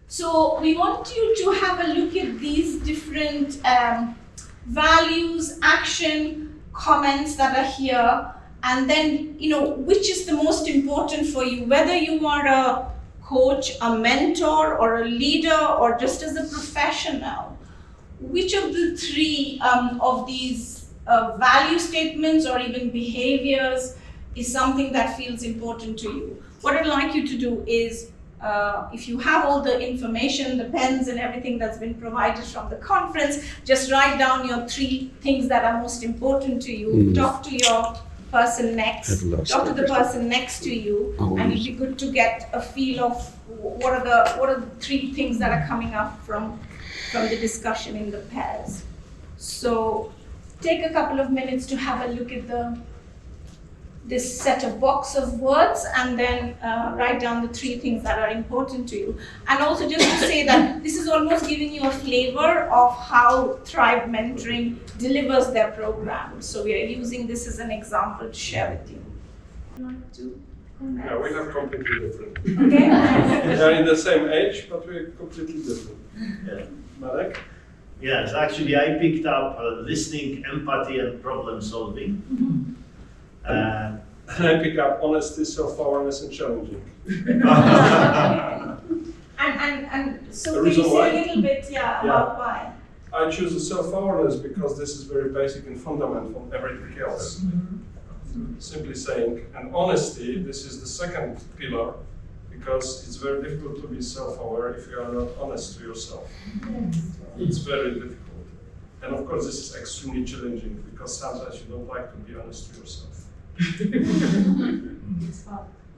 So we want you to have a look at these different values, action, comments that are here, and then, which is the most important for you, whether you are a coach, a mentor, or a leader, or just as a professional. Which of the three of these value statements or even behaviors is something that feels important to you? What I'd like you to do is, if you have all the information, the pens and everything that's been provided from the conference, just write down your 3 things that are most important to you. Talk to your person next, talk to the person next to you, and it'd be good to get a feel of what are the 3 things that are coming up from the discussion in the pairs. So take a couple of minutes to have a look at this set of box of words, and then write down the 3 things that are important to you. And also just to say that this is almost giving you a flavor of how Thrive Mentoring delivers their program. So we are using this as an example to share with you. Yeah, we have completely different. Okay. We are in the same age, but we're completely different. Yeah. Marek? Yes, actually I picked up listening, empathy, and problem solving. And I pick up honesty, self-awareness, and challenging. And so The can you reason say why? a little bit, about why? I choose the self-awareness because this is very basic and fundamental on everything else. Simply saying, and honesty, this is the second pillar, because it's very difficult to be self-aware if you are not honest to yourself. It's very difficult. And of course, this is extremely challenging because sometimes you don't like to be honest to yourself.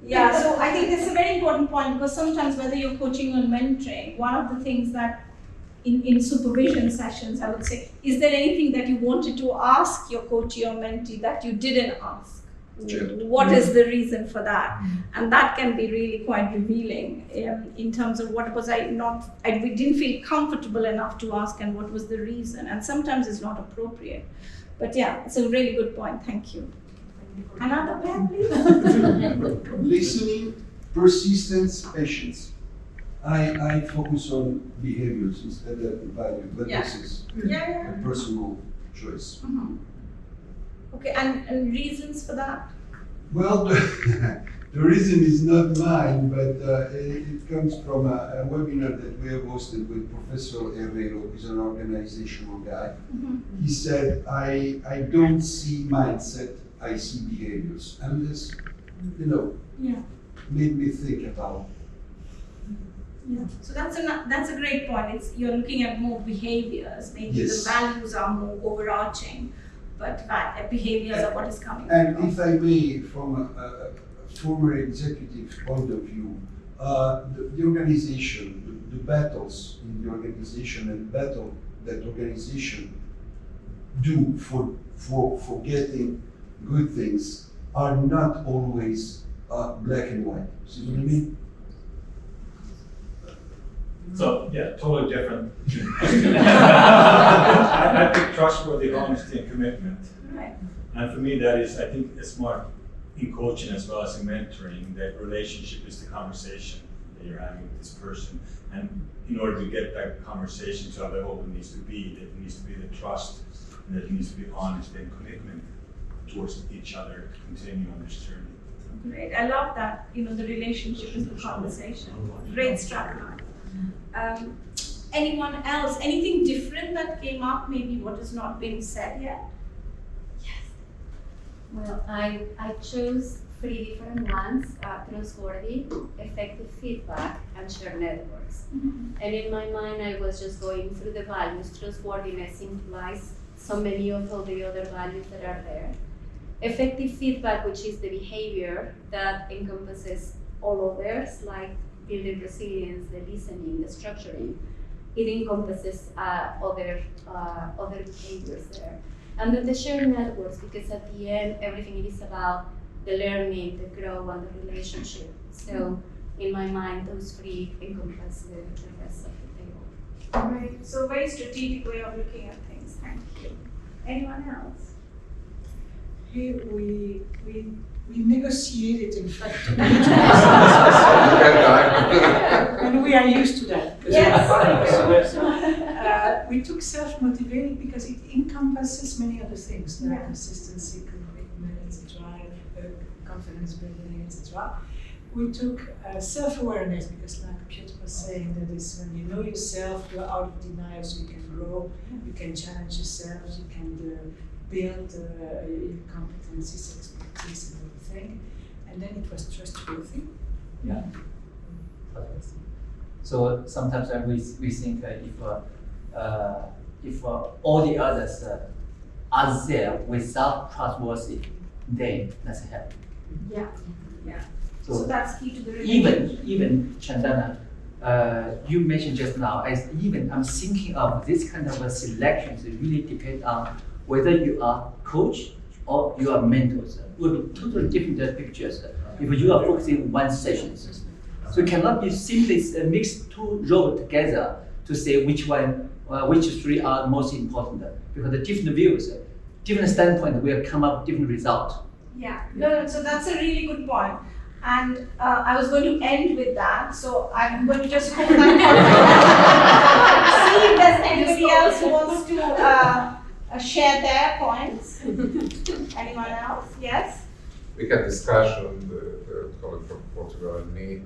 Yeah, so I think that's a very important point, because sometimes whether you're coaching or mentoring, one of the things that in supervision sessions, I would say, is there anything that you wanted to ask your coachee or mentee that you didn't ask? What is the reason for that? And that can be really quite revealing in terms of what was we didn't feel comfortable enough to ask, and what was the reason. And sometimes it's not appropriate. But yeah, it's a really good point. Thank you. Another pen, please. Listening, persistence, patience. I focus on behaviors instead of value, but this is a personal choice. Okay, and reasons for that? Well, the reason is not mine, but it comes from a webinar that we have hosted with Professor Herrero, who's an organizational guy. He said, I don't see mindset, I see behaviors. And this, made me think about. Yeah. So that's a great point. You're looking at more behaviors. Maybe Yes. the values are more overarching, but behaviors are what is coming. And if I may, from a former executive point of view, the organization, the battles in the organization and battle that organization do for getting good things are not always black and white. See what I mean? So, yeah, totally different. I pick trustworthy, honesty, and commitment. Right. And for me, that is, I think, it's smart in coaching as well as in mentoring. That relationship is the conversation that you're having with this person. And in order to get that conversation to a level it needs to be, that it needs to be the trust, and that it needs to be honest and commitment towards each other to continue on this journey. Great. I love that. The relationship is the conversation. Great strapline. Anyone else? Anything different that came up? Maybe what has not been said yet? Yes. Well, I chose 3 different ones: trustworthy, effective feedback, and shared networks. And in my mind, I was just going through the values. Trustworthiness implies so many of all the other values that are there. Effective feedback, which is the behavior that encompasses all others, like building resilience, the listening, the structuring. It encompasses other behaviors there. And then the shared networks, because at the end, everything is about the learning, the growth, and the relationship. So in my mind, those 3 encompass the rest of the table. Right. So very strategic way of looking at things. Thank you. Anyone else? Here we negotiated, in fact, and we are used to that. Yes. We took self-motivating because it encompasses many other things like consistency, commitment, etc., confidence building, etc. We took self-awareness because, like Piotr was saying, that is when you know yourself, you're out of denial, so you can grow, you can challenge yourself, you can build your competencies, expertise, and everything. And then it was trustworthy. Yeah. So sometimes we think if all the others are there without trustworthy, then that's help. Yeah. So, So that's key to the relationship. even Chandana, you mentioned just now, as even I'm thinking of this kind of a selections really depend on whether you are coach or you are mentors. It will be totally different pictures if you are focusing on one session. So it cannot be simply mix two roles together to say which three are most important, because the different views, different standpoint will come up with different result. Yeah, no, so that's a really good point. And I was going to end with that, so I'm going to just hold that thought. See if there's anybody else who wants to share their points. Anyone else? Yes? We had discussion, the colleague from Portugal and me,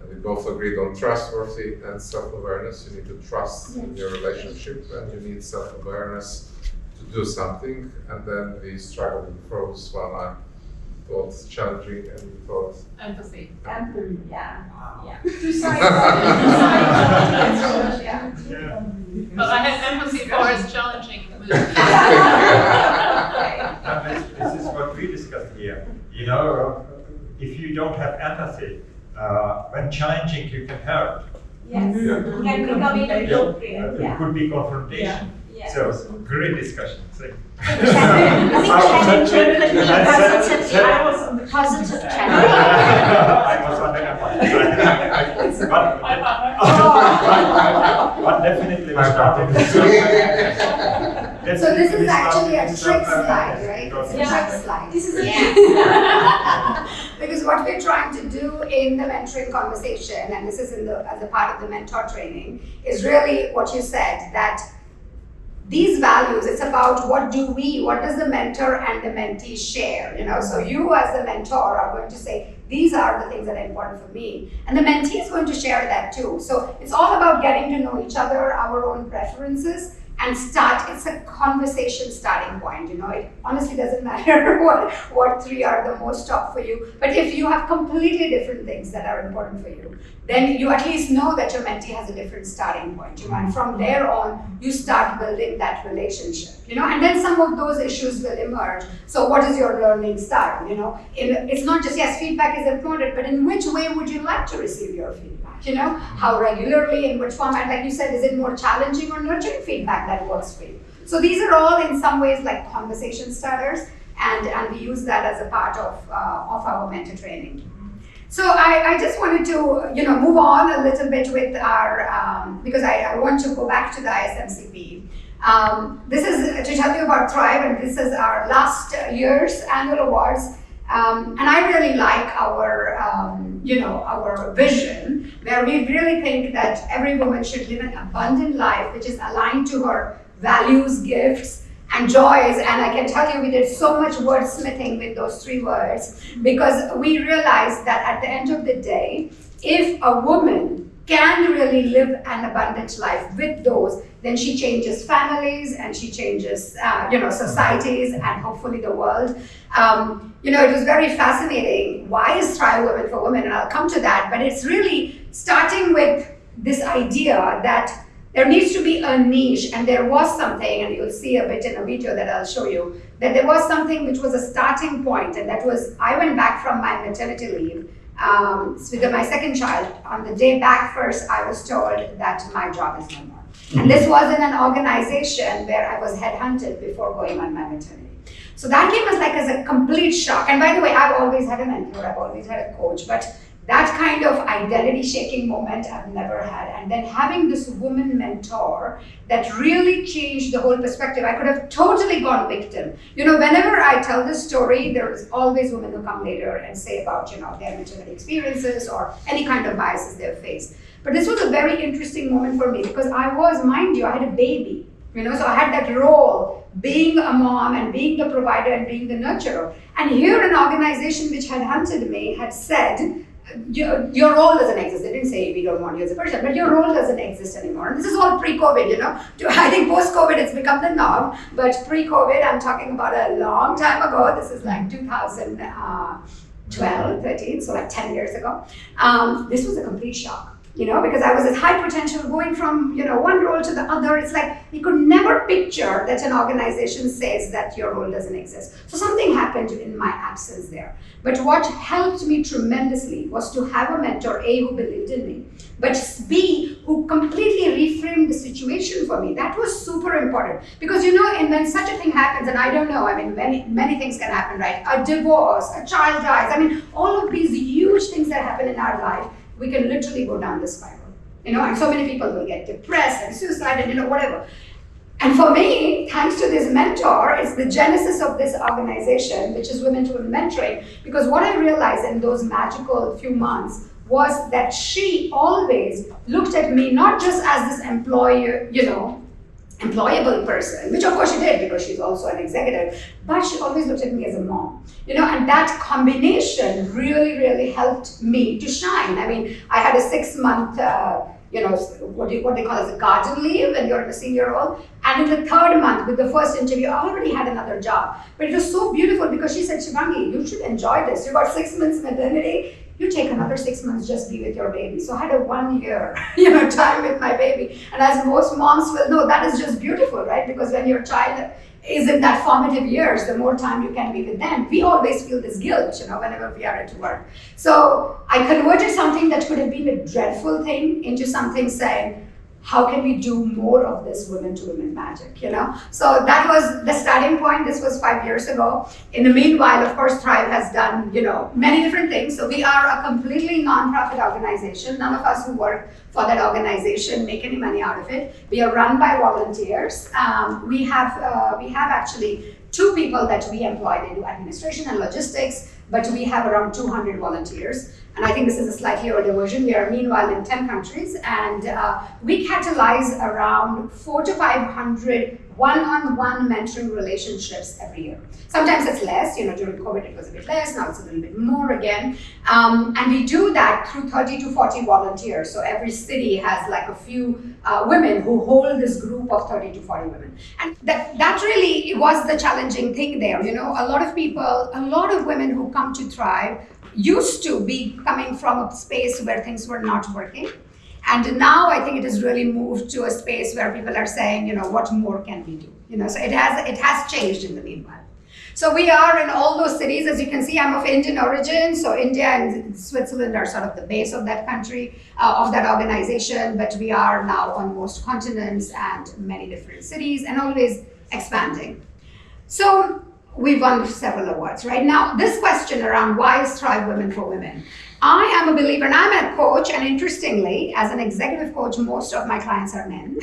and we both agreed on trustworthy and self-awareness. You need to trust in your relationship, and you need self-awareness to do something. And then we struggled with pros. One I thought challenging, and we thought empathy. Empathy, yeah. Two sides. Yeah. But I had empathy for his challenging mood. This is what we discussed here. You know, if you don't have empathy, when challenging, you can hurt. Yes, it can become inappropriate. It could be confrontation. Yeah. So, great discussion. Thank you. Positive I was on the opposite side. But definitely we started. So this is actually a trick slide, right? It's a trick slide. This is a Because what we're trying to do in the mentoring conversation, and this is as a part of the mentor training, is really what you said, that these values, it's about what does the mentor and the mentee share, you know? So you as the mentor are going to say, these are the things that are important for me. And the mentee is going to share that too. So it's all about getting to know each other, our own preferences, and it's a conversation starting point, you know. It honestly doesn't matter what three are the most top for you, but if you have completely different things that are important for you, then you at least know that your mentee has a different starting point, you know, and from there on, you start building that relationship, you know, and then some of those issues will emerge. So what is your learning style, you know? It's not just, yes, feedback is important, but in which way would you like to receive your feedback, you know? How regularly, in which format, like you said, is it more challenging or nurturing feedback that works for you? So these are all in some ways like conversation starters, and we use that as a part of our mentor training. So I just wanted to, you know, move on a little bit with our, because I want to go back to the ISMCP. This is to tell you about Thrive, and this is our last year's annual awards. And I really like our, you know, our vision, where we really think that every woman should live an abundant life, which is aligned to her values, gifts, and joys. And I can tell you, we did so much wordsmithing with those three words, because we realized that at the end of the day, if a woman can really live an abundant life with those, then she changes families and she changes, you know, societies and hopefully the world. You know, it was very fascinating. Why is Thrive Women for Women? And I'll come to that, but it's really starting with this idea that there needs to be a niche, and there was something, and you'll see a bit in a video that I'll show you, that there was something which was a starting point, and that was, I went back from my maternity leave with my second child. On the day back first, I was told that my job is no more. And this was in an organization where I was headhunted before going on my maternity. So that came as a complete shock. And by the way, I've always had a mentor, I've always had a coach, but that kind of identity shaking moment I've never had. And then having this woman mentor that really changed the whole perspective. I could have totally gone victim. You know, whenever I tell this story, there's always women who come later and say about, you know, their maternity experiences or any kind of biases they've faced. But this was a very interesting moment for me because I was, mind you, I had a baby. You know, so I had that role, being a mom and being the provider and being the nurturer. And here an organization which had hunted me had said, your role doesn't exist. They didn't say we don't want you as a person, but your role doesn't exist anymore. And this is all pre-COVID, you know. I think post-COVID it's become the norm, but pre-COVID, I'm talking about a long time ago. This is like 2012, 13, so like 10 years ago. This was a complete shock. You know, because I was at high potential going from, you know, one role to the other. It's like you could never picture that an organization says that your role doesn't exist. So something happened in my absence there. But what helped me tremendously was to have a mentor, A, who believed in me, but B, who completely reframed the situation for me. That was super important. Because, you know, and when such a thing happens, and I don't know, I mean, many things can happen, right? A divorce, a child dies. I mean, all of these huge things that happen in our life, we can literally go down this spiral, you know, and so many people will get depressed and suicide and, you know, whatever. And for me, thanks to this mentor, it's the genesis of this organization, which is Women to Women Mentoring, because what I realized in those magical few months was that she always looked at me not just as this employer, you know, employable person, which of course she did because she's also an executive, but she always looked at me as a mom, you know, and that combination really, really helped me to shine. I mean, I had a 6-month, you know, what they call as a garden leave when you're in a senior role. And in the 3rd month, with the first interview, I already had another job. But it was so beautiful because she said, Shivangi, you should enjoy this. You got 6 months maternity. You take another 6 months, just be with your baby. So I had a 1 year, you know, time with my baby. And as most moms will know, that is just beautiful, right? Because when your child is in that formative years, the more time you can be with them. We always feel this guilt, you know, whenever we are at work. So I converted something that could have been a dreadful thing into something saying, how can we do more of this women to women magic, you know? So that was the starting point. This was 5 years ago. In the meanwhile, of course, Thrive has done, you know, many different things. So we are a completely non-profit organization. None of us who work for that organization make any money out of it. We are run by volunteers. We have actually 2 people that we employ. They do administration and logistics, but we have around 200 volunteers. And I think this is a slightly older version. We are meanwhile in 10 countries, and we catalyze around 400 to 500 one-on-one mentoring relationships every year. Sometimes it's less, you know, during COVID it was a bit less, now it's a little bit more again. And we do that through 30 to 40 volunteers. So every city has like a few women who hold this group of 30 to 40 women. And that really was the challenging thing there. You know, a lot of women who come to Thrive used to be coming from a space where things were not working. And now I think it has really moved to a space where people are saying, you know, what more can we do? You know, so it has changed in the meanwhile. So we are in all those cities. As you can see, I'm of Indian origin. So India and Switzerland are sort of the base of that country, of that organization. But we are now on most continents and many different cities and always expanding. So we've won several awards, right? Now, this question around why is Thrive Women for Women? I am a believer, and I'm a coach, and interestingly, as an executive coach, most of my clients are men,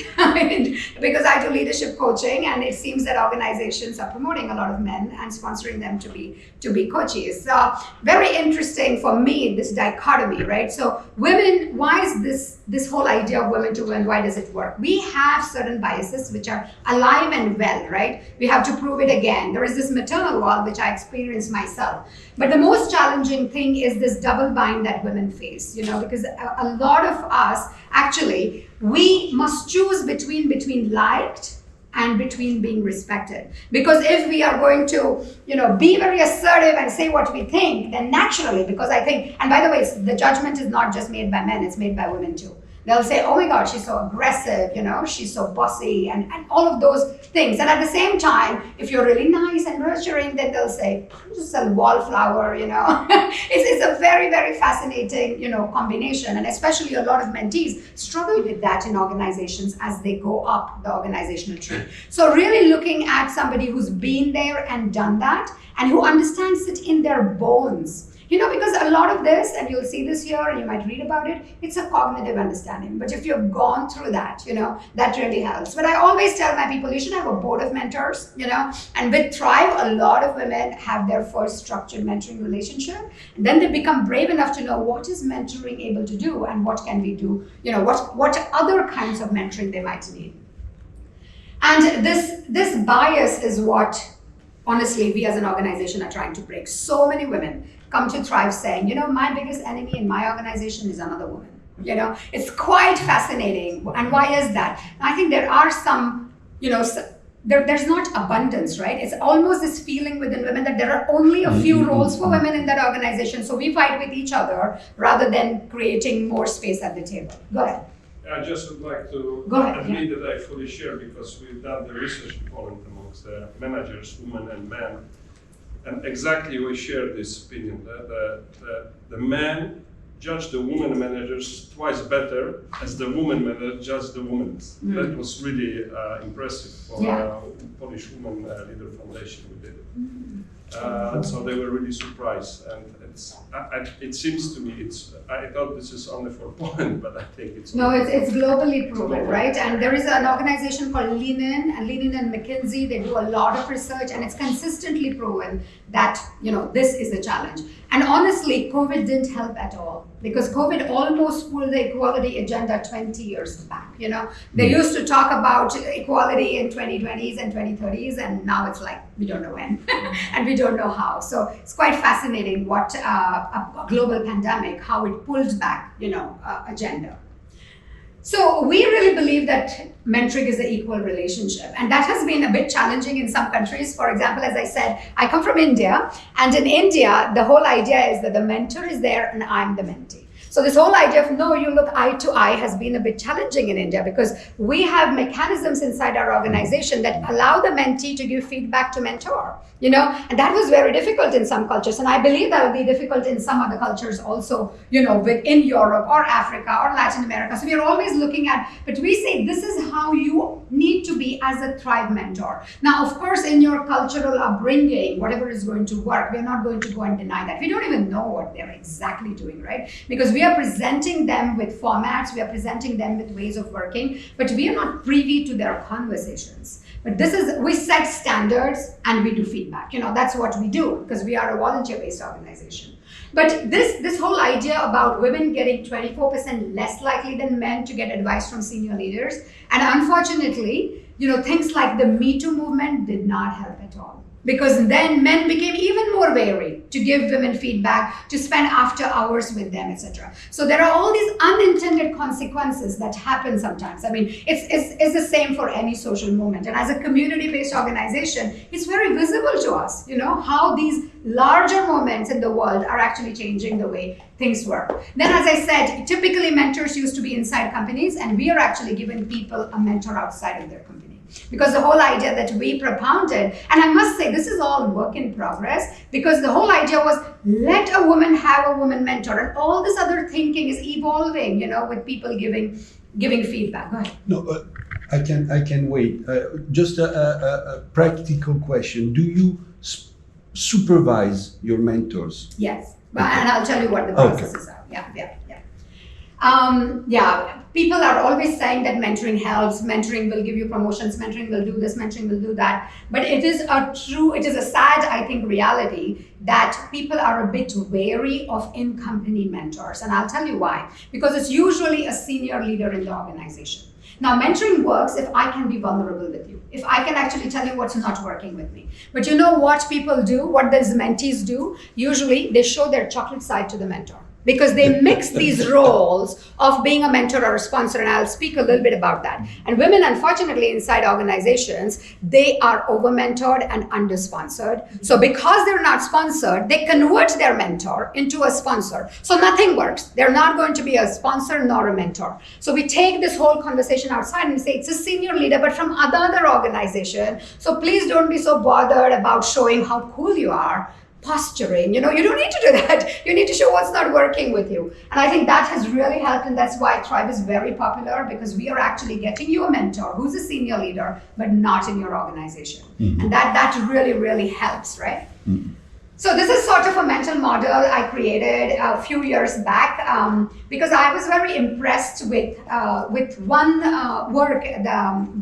because I do leadership coaching, and it seems that organizations are promoting a lot of men and sponsoring them to be coaches. So very interesting for me, this dichotomy, right? So women, why is this whole idea of women to women, why does it work? We have certain biases which are alive and well, right? We have to prove it again. There is this maternal wall, which I experienced myself. But the most challenging thing is this double bind that women face, you know, because a lot of us, actually, we must choose between liked and between being respected. Because if we are going to, you know, be very assertive and say what we think, then naturally, because I think, and by the way, the judgment is not just made by men, it's made by women too. They'll say, oh my God, she's so aggressive, you know, she's so bossy, and all of those things. And at the same time, if you're really nice and nurturing, then they'll say, just a wallflower, you know. It's a very, very fascinating, you know, combination. And especially a lot of mentees struggle with that in organizations as they go up the organizational tree. So really looking at somebody who's been there and done that, and who understands it in their bones. You know, because a lot of this, and you'll see this here, and you might read about it, it's a cognitive understanding. But if you've gone through that, that really helps. But I always tell my people, you should have a board of mentors, and with Thrive, a lot of women have their first structured mentoring relationship, and then they become brave enough to know what is mentoring able to do, and what can we do, what other kinds of mentoring they might need. And this bias is what, honestly, we as an organization are trying to break. So many women come to Thrive saying, my biggest enemy in my organization is another woman. It's quite fascinating. And why is that? I think there are some, there's not abundance, right? It's almost this feeling within women that there are only a few roles for women in that organization. So we fight with each other rather than creating more space at the table. Go ahead. I just would like to admit that I fully share, because we've done the research in Poland amongst the managers, women and men, and exactly we share this opinion that the men judge the women managers twice better as the women manager judge the women. That was really impressive for Polish Women Leader Foundation. We did it. So they were really surprised, and it seems to me I thought this is only for Poland, but I think it's it's globally proven, right? And there is an organization called Lean and McKinsey. They do a lot of research, and it's consistently proven that this is a challenge. And honestly, COVID didn't help at all, because COVID almost pulled the equality agenda 20 years back. They used to talk about equality in 2020s and 2030s, and now it's like we don't know when and we don't know how. So it's quite fascinating what a global pandemic, how it pulled back agenda. So we really believe that mentoring is an equal relationship, and that has been a bit challenging in some countries. For example, as I said, I come from India, and in India, the whole idea is that the mentor is there and I'm the mentee. So this whole idea of you look eye to eye has been a bit challenging in India, because we have mechanisms inside our organization that allow the mentee to give feedback to mentor, and that was very difficult in some cultures. And I believe that will be difficult in some other cultures also, within Europe or Africa or Latin America. So we are always looking at, but we say this is how you need to be as a Thrive mentor. Now, of course, in your cultural upbringing, whatever is going to work, we're not going to go and deny that. We don't even know what they're exactly doing, right? Because we are presenting them with formats, we are presenting them with ways of working, but we are not privy to their conversations. But we set standards and we do feedback. That's what we do, because we are a volunteer-based organization. But this whole idea about women getting 24% less likely than men to get advice from senior leaders, and unfortunately, things like the Me Too movement did not help at all. Because then men became even more wary to give women feedback, to spend after hours with them, etc. So there are all these unintended consequences that happen sometimes. I mean, it's the same for any social movement. And as a community-based organization, it's very visible to us, how these larger movements in the world are actually changing the way things work. Then, as I said, typically mentors used to be inside companies, and we are actually giving people a mentor outside of their company. Because the whole idea that we propounded, and I must say this is all work in progress, because the whole idea was let a woman have a woman mentor, and all this other thinking is evolving, with people giving feedback. Go ahead. No, I can wait. Just a practical question. Do you supervise your mentors? Yes, and I'll tell you what the processes are. People are always saying that mentoring helps, mentoring will give you promotions, mentoring will do this, mentoring will do that. But it is a sad, I think, reality that people are a bit wary of in-company mentors. And I'll tell you why. Because it's usually a senior leader in the organization. Now, mentoring works if I can be vulnerable with you, if I can actually tell you what's not working with me. But you know what people do, what these mentees do? Usually, they show their chocolate side to the mentor, because they mix these roles of being a mentor or a sponsor, and I'll speak a little bit about that. And women, unfortunately, inside organizations, they are over-mentored and under-sponsored. So because they're not sponsored, they convert their mentor into a sponsor. So nothing works. They're not going to be a sponsor nor a mentor. So we take this whole conversation outside and say, it's a senior leader, but from other organization. So please don't be so bothered about showing how cool you are. Posturing, you don't need to do that. You need to show what's not working with you. And I think that has really helped, and that's why Thrive is very popular, because we are actually getting you a mentor who's a senior leader, but not in your organization. Mm-hmm. And that really, really helps, right? Mm-hmm. So this is sort of a mental model I created a few years back because I was very impressed with one work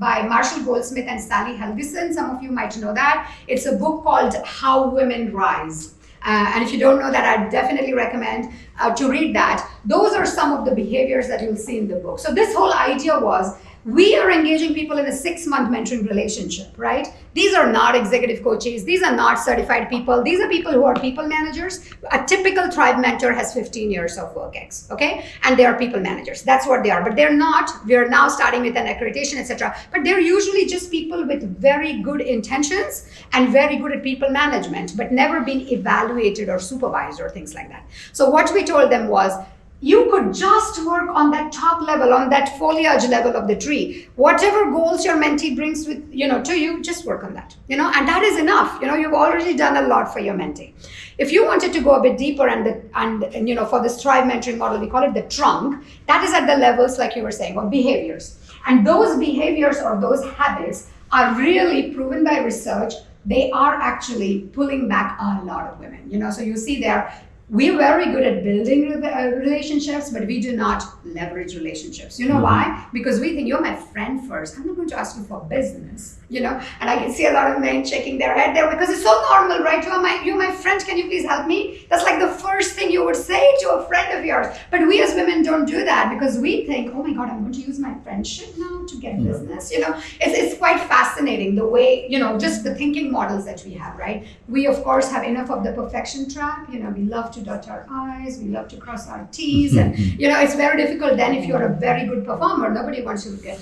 by Marshall Goldsmith and Sally Helgesen. Some of you might know that. It's a book called How Women Rise. And if you don't know that, I definitely recommend to read that. Those are some of the behaviors that you'll see in the book. So this whole idea was, we are engaging people in a 6-month mentoring relationship, right? These are not executive coaches. These are not certified people. These are people who are people managers. A typical tribe mentor has 15 years of work ex, okay? And they are people managers. That's what they are. But they're not. We are now starting with an accreditation, etc. But they're usually just people with very good intentions and very good at people management, but never been evaluated or supervised or things like that. So what we told them was, you could just work on that top level, on that foliage level of the tree. Whatever goals your mentee brings with, to you, just work on that, and that is enough. You've already done a lot for your mentee. If you wanted to go a bit deeper and for this tribe mentoring model, we call it the trunk, that is at the levels, like you were saying, of behaviors. And those behaviors or those habits are really proven by research. They are actually pulling back a lot of women, so you see there, we're very good at building relationships, but we do not leverage relationships. You know why? Because we think, you're my friend first. I'm not going to ask you for business, And I can see a lot of men shaking their head there because it's so normal, right? You're my friend. Can you please help me? That's like the first thing you would say to a friend of yours. But we as women don't do that because we think, oh my God, I'm going to use my friendship now to get business. It's quite fascinating the way, just the thinking models that we have, right? We, of course, have enough of the perfection trap. We love to dot our I's, we love to cross our T's, and it's very difficult then if you're a very good performer. Nobody wants you to get,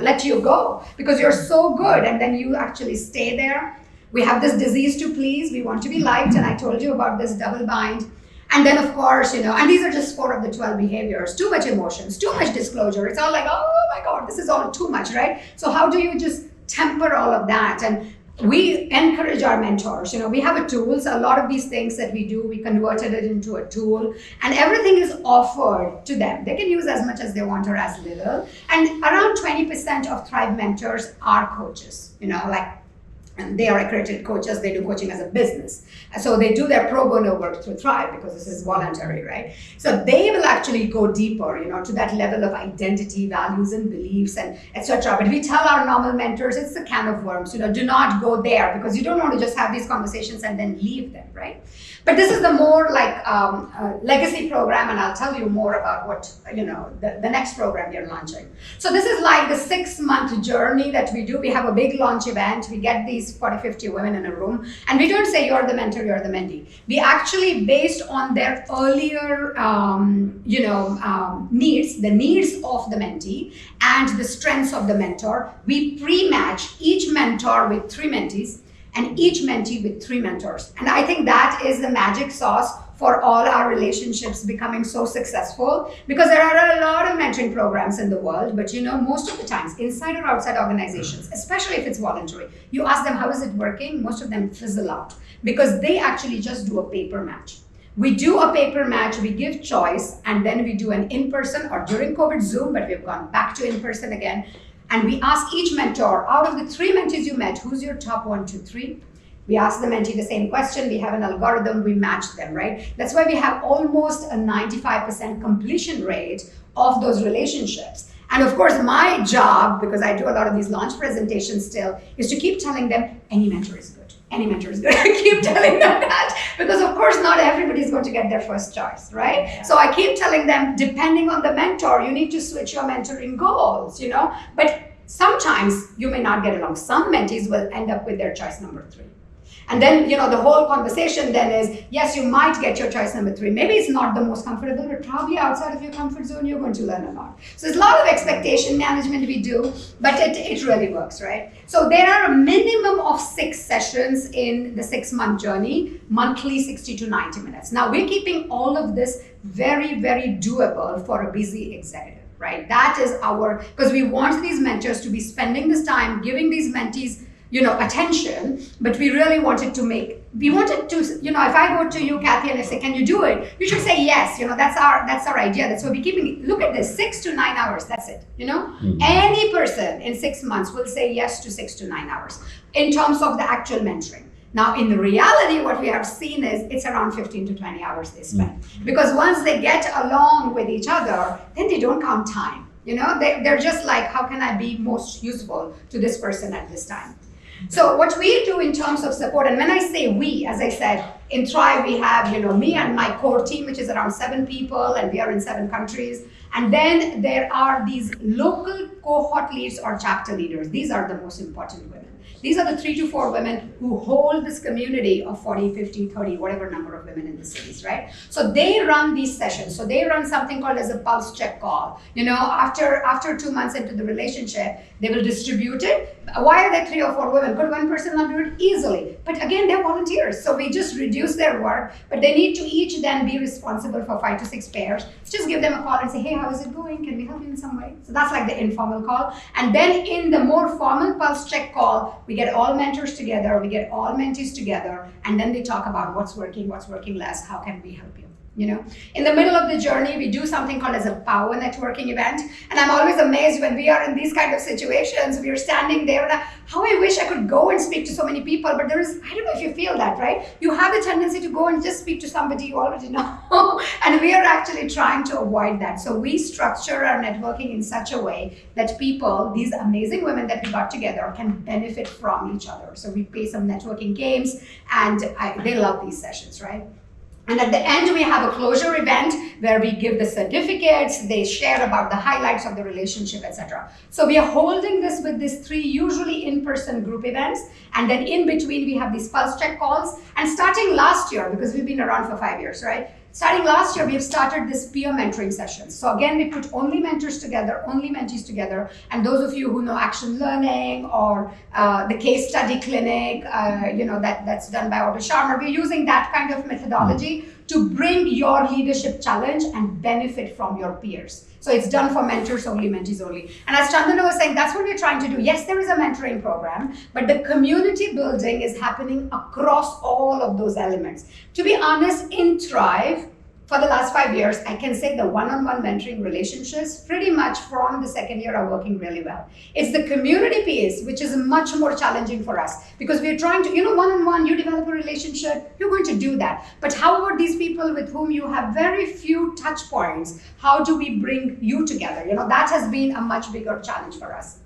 let you go because you're so good, and then you actually stay there. We have this disease to please, we want to be liked, and I told you about this double bind. And then of course, and these are just 4 of the 12 behaviors. Too much emotions, too much disclosure. It's all like, oh my God, this is all too much, right? So how do you just temper all of that? And we encourage our mentors. We have a tool. So a lot of these things that we do, we converted it into a tool, and everything is offered to them. They can use as much as they want or as little. And around 20% of Thrive mentors are coaches, and they are accredited coaches. They do coaching as a business. So they do their pro bono work through Thrive because this is voluntary, right? So they will actually go deeper, to that level of identity, values, and beliefs, and etc. But we tell our normal mentors, it's a can of worms, do not go there because you don't want to just have these conversations and then leave them, right? But this is the more like legacy program, and I'll tell you more about what, the next program we are launching. So this is like the 6-month journey that we do. We have a big launch event. We get these 40, 50 women in a room, and we don't say you're the mentor, you're the mentee. We actually, based on their earlier, needs, the needs of the mentee and the strengths of the mentor, we pre-match each mentor with 3 mentees and each mentee with 3 mentors. And I think that is the magic sauce for all our relationships becoming so successful, because there are a lot of mentoring programs in the world, but most of the times, inside or outside organizations, especially if it's voluntary, you ask them, how is it working? Most of them fizzle out because they actually just do a paper match. We do a paper match, we give choice, and then we do an in-person, or during COVID Zoom, but we've gone back to in-person again. And we ask each mentor, out of the 3 mentees you met, who's your top 1, 2, 3? We ask the mentee the same question. We have an algorithm, we match them, right? That's why we have almost a 95% completion rate of those relationships. And of course, my job, because I do a lot of these launch presentations still, is to keep telling them, any mentor is good. Any mentor is good. I keep telling them that because of course not everybody is going to get their first choice, right? Yeah. So I keep telling them, depending on the mentor, you need to switch your mentoring goals, But sometimes you may not get along. Some mentees will end up with their choice number 3. And then, the whole conversation then is, yes, you might get your choice number 3. Maybe it's not the most comfortable, but probably outside of your comfort zone, you're going to learn a lot. So there's a lot of expectation management we do, but it really works, right? So there are a minimum of 6 sessions in the 6-month journey, monthly 60 to 90 minutes. Now we're keeping all of this very, very doable for a busy executive, right? That is because we want these mentors to be spending this time, giving these mentees attention, but we really wanted to if I go to you, Kathy, and I say, can you do it? You should say yes, that's our idea. That's why we're keeping, look at this, 6 to 9 hours, that's it, Any person in 6 months will say yes to 6 to 9 hours in terms of the actual mentoring. Now, in the reality, what we have seen is it's around 15 to 20 hours they spend. Because once they get along with each other, then they don't count time. You know, they're just like, how can I be most useful to this person at this time? So what we do in terms of support, and when I say we, as I said, in Thrive we have, me and my core team, which is around 7 people, and we are in 7 countries. And then there are these local cohort leads or chapter leaders. These are the most important women. These are the 3 to 4 women who hold this community of 40, 50, 30, whatever number of women in the cities, right? So they run these sessions. So they run something called as a pulse check call. After 2 months into the relationship, they will distribute it. Why are there 3 or 4 women? Could one person not do it? Easily. But again, they're volunteers. So we just reduce their work, but they need to each then be responsible for 5 to 6 pairs. Just give them a call and say, hey, how is it going? Can we help you in some way? So that's like the informal call. And then in the more formal pulse check call, we get all mentors together, we get all mentees together, and then they talk about what's working less, how can we help you? In the middle of the journey, we do something called as a power networking event. And I'm always amazed when we are in these kind of situations, we are standing there, and how I wish I could go and speak to so many people, but I don't know if you feel that, right? You have the tendency to go and just speak to somebody you already know. And we are actually trying to avoid that. So we structure our networking in such a way that people, these amazing women that we got together, can benefit from each other. So we play some networking games, and they love these sessions, right? And at the end, we have a closure event where we give the certificates, they share about the highlights of the relationship, etc. So we are holding this with these 3 usually in-person group events. And then in between, we have these pulse check calls. And starting last year, because we've been around for 5 years, right? Starting last year, we have started this peer mentoring sessions. So again, we put only mentors together, only mentees together. And those of you who know action learning or the case study clinic, that's done by Otto Scharmer, we're using that kind of methodology to bring your leadership challenge and benefit from your peers. So it's done for mentors only, mentees only. And as Chandana was saying, that's what we're trying to do. Yes, there is a mentoring program, but the community building is happening across all of those elements. To be honest, in Thrive, for the last 5 years, I can say the one-on-one mentoring relationships pretty much from the second year are working really well. It's the community piece, which is much more challenging for us because we're trying to, one-on-one, you develop a relationship, you're going to do that. But how about these people with whom you have very few touch points? How do we bring you together? That has been a much bigger challenge for us.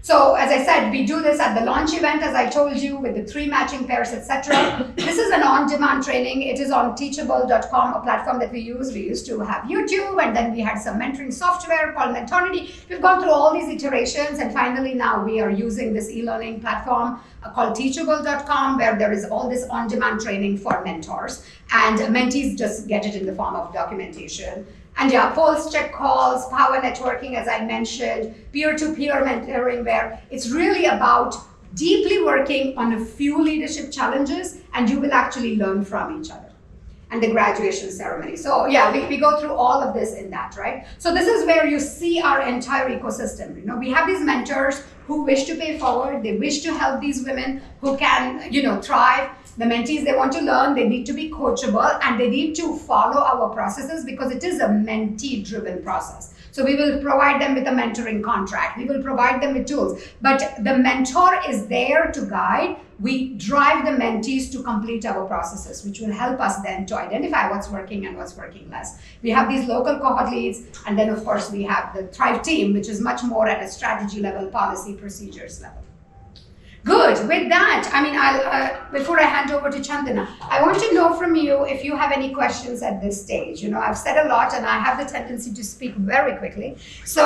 So as I said, we do this at the launch event, as I told you, with the 3 matching pairs, etc. This is an on-demand training. It is on teachable.com, a platform that we use. We used to have YouTube, and then we had some mentoring software called Mentority. We've gone through all these iterations, and finally now we are using this e-learning platform called teachable.com, where there is all this on-demand training for mentors, and mentees just get it in the form of documentation. And pulse check calls, power networking, as I mentioned, peer-to-peer mentoring, where it's really about deeply working on a few leadership challenges, and you will actually learn from each other. And the graduation ceremony. So we go through all of this in that, right? So this is where you see our entire ecosystem. We have these mentors who wish to pay forward, they wish to help these women who can, thrive. The mentees, they want to learn, they need to be coachable, and they need to follow our processes because it is a mentee-driven process. So we will provide them with a mentoring contract, we will provide them with tools, but the mentor is there to guide. We drive the mentees to complete our processes, which will help us then to identify what's working and what's working less. We have these local cohort leads, and then of course we have the Thrive team, which is much more at a strategy level, policy, procedures level. Good. With that, before I hand over to Chandana, I want to know from you if you have any questions at this stage. I've said a lot and I have the tendency to speak very quickly. So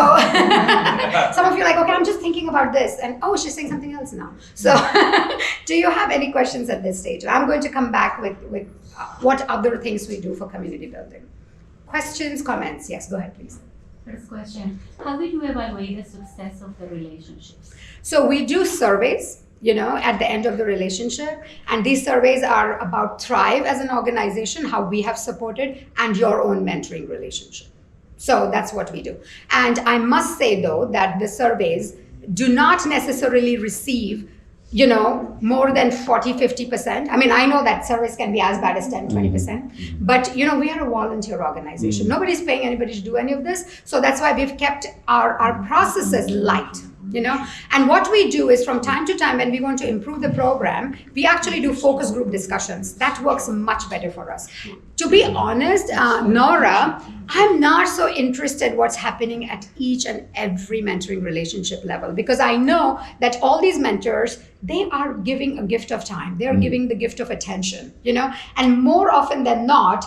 some of you are like, okay, I'm just thinking about this. And oh, she's saying something else now. So do you have any questions at this stage? I'm going to come back with what other things we do for community building. Questions, comments? Yes, go ahead, please. First question, how do you evaluate the success of the relationships? So we do surveys, at the end of the relationship. And these surveys are about Thrive as an organization, how we have supported, and your own mentoring relationship. So that's what we do. And I must say, though, that the surveys do not necessarily receive, more than 40, 50%. I know that surveys can be as bad as 10, 20%. But, we are a volunteer organization. Nobody's paying anybody to do any of this. So that's why we've kept our processes light. you know. And what we do is from time to time when we want to improve the program, we actually do focus group discussions. That works much better for us. To be honest, Nora, I'm not so interested what's happening at each and every mentoring relationship level, because I know that all these mentors, they are giving a gift of time. They are giving the gift of attention, you know, and more often than not,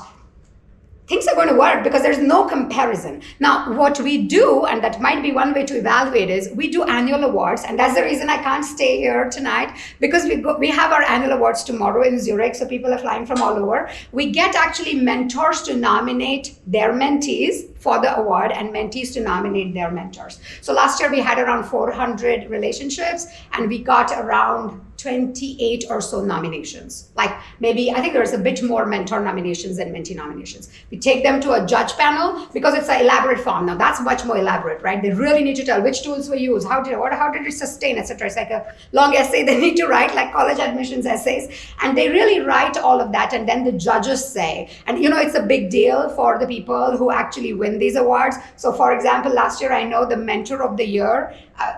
things are going to work because there's no comparison. Now, what we do, and that might be one way to evaluate, is we do annual awards, and that's the reason I can't stay here tonight, because we have our annual awards tomorrow in Zurich, so people are flying from all over. We get actually mentors to nominate their mentees for the award and mentees to nominate their mentors. So last year we had around 400 relationships and we got around 28 or so nominations. Like maybe, I think there's a bit more mentor nominations than mentee nominations. We take them to a judge panel because it's an elaborate form. Now that's much more elaborate, right? They really need to tell which tools were used, how did it sustain, etc. It's like a long essay they need to write, like college admissions essays. And they really write all of that, and then the judges say, and you know, it's a big deal for the people who actually win these awards. So for example, last year I know the mentor of the year,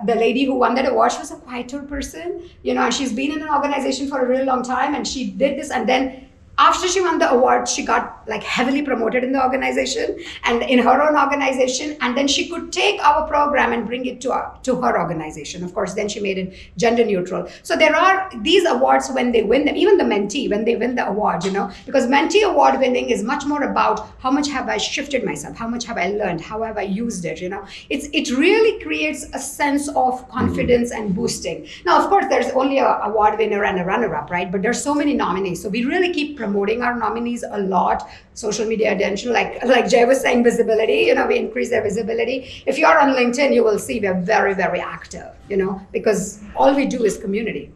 the lady who won that award, she was a quieter person, you know, and she's been in an organization for a really long time, and she did this, and then after she won the award, she got like heavily promoted in the organization and in her own organization, and then she could take our program and bring it to her organization. Of course, then she made it gender neutral. So there are these awards when they win them, even the mentee, when they win the award, you know, because mentee award winning is much more about how much have I shifted myself, how much have I learned, how have I used it, you know. It really creates a sense of confidence and boosting. Now, of course, there's only an award winner and a runner-up, right? But there's so many nominees. So we really keep promoting our nominees a lot. Social media attention, like Jay was saying, visibility, you know, we increase their visibility. If you're on LinkedIn, you will see we're very, very active, you know, because all we do is community.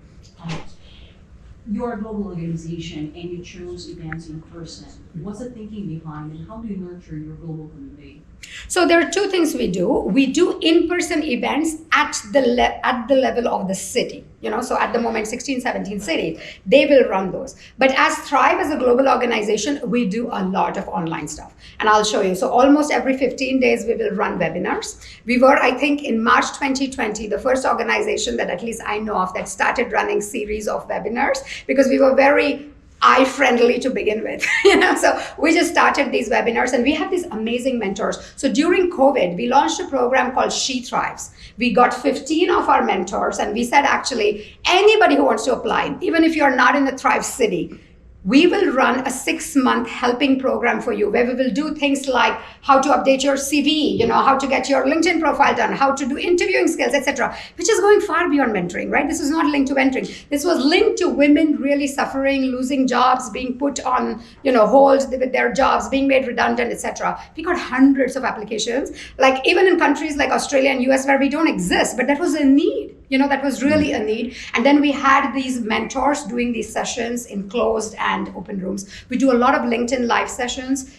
You're a global organization and you chose events in person. What's the thinking behind and how do you nurture your global community? So there are two things we do. We do in-person events at the level of the city. You know, so at the moment, 16, 17 cities, they will run those. But as Thrive as a global organization, we do a lot of online stuff. And I'll show you. So almost every 15 days, we will run webinars. We were, I think, in March 2020, the first organization that at least I know of that started running series of webinars, because we were very eye-friendly to begin with, you know, so we just started these webinars and we have these amazing mentors. So during COVID, we launched a program called She Thrives. We got 15 of our mentors and we said, actually, anybody who wants to apply, even if you're not in a Thrive city, we will run a 6-month helping program for you where we will do things like how to update your CV, you know, how to get your LinkedIn profile done, how to do interviewing skills, etc., which is going far beyond mentoring, right? This is not linked to mentoring. This was linked to women really suffering, losing jobs, being put on, you know, hold with their jobs, being made redundant, etc. We got hundreds of applications, like even in countries like Australia and US where we don't exist, but that was a need. You know, that was really a need. And then we had these mentors doing these sessions in closed and open rooms. We do a lot of LinkedIn live sessions.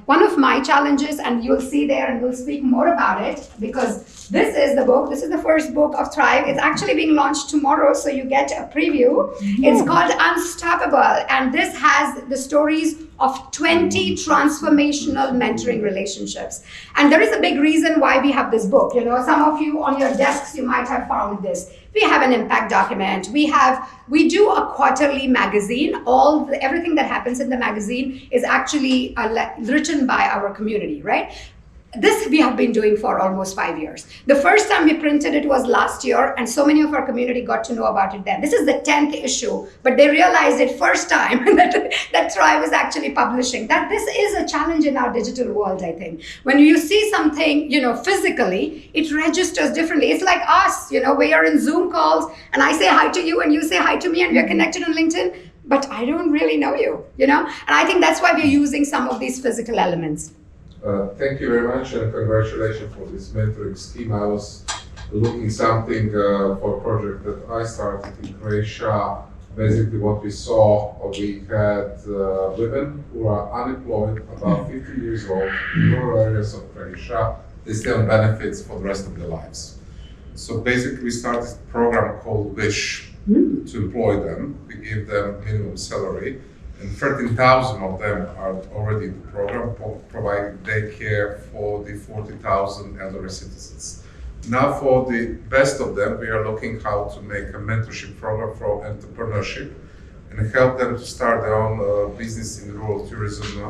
One of my challenges, and you'll see there and we'll speak more about it, because this is the book. This is the first book of Thrive. It's actually being launched tomorrow, so you get a preview. It's called Unstoppable, and this has the stories of 20 transformational mentoring relationships. And there is a big reason why we have this book. You know, some of you on your desks, you might have found this. We have an impact document. We do a quarterly magazine. Everything that happens in the magazine is actually written by our community, right? This we have been doing for almost 5 years. The first time we printed it was last year, and so many of our community got to know about it then. This is the 10th issue, but they realized it first time that Thrive was actually publishing. That this is a challenge in our digital world, I think. When you see something, you know, physically, it registers differently. It's like us, you know, we are in Zoom calls, and I say hi to you, and you say hi to me, and we're connected on LinkedIn, but I don't really know you, you know? And I think that's why we're using some of these physical elements. Thank you very much and congratulations for this mentoring scheme. I was looking something for a project that I started in Croatia. Basically what we saw, we had women who are unemployed, about 50 years old, in rural areas of Croatia. They stay on benefits for the rest of their lives. So basically we started a program called WISH to employ them. We give them minimum salary. And 13,000 of them are already in the program, providing daycare for the 40,000 elderly citizens. Now for the best of them, we are looking how to make a mentorship program for entrepreneurship and help them to start their own business in rural tourism,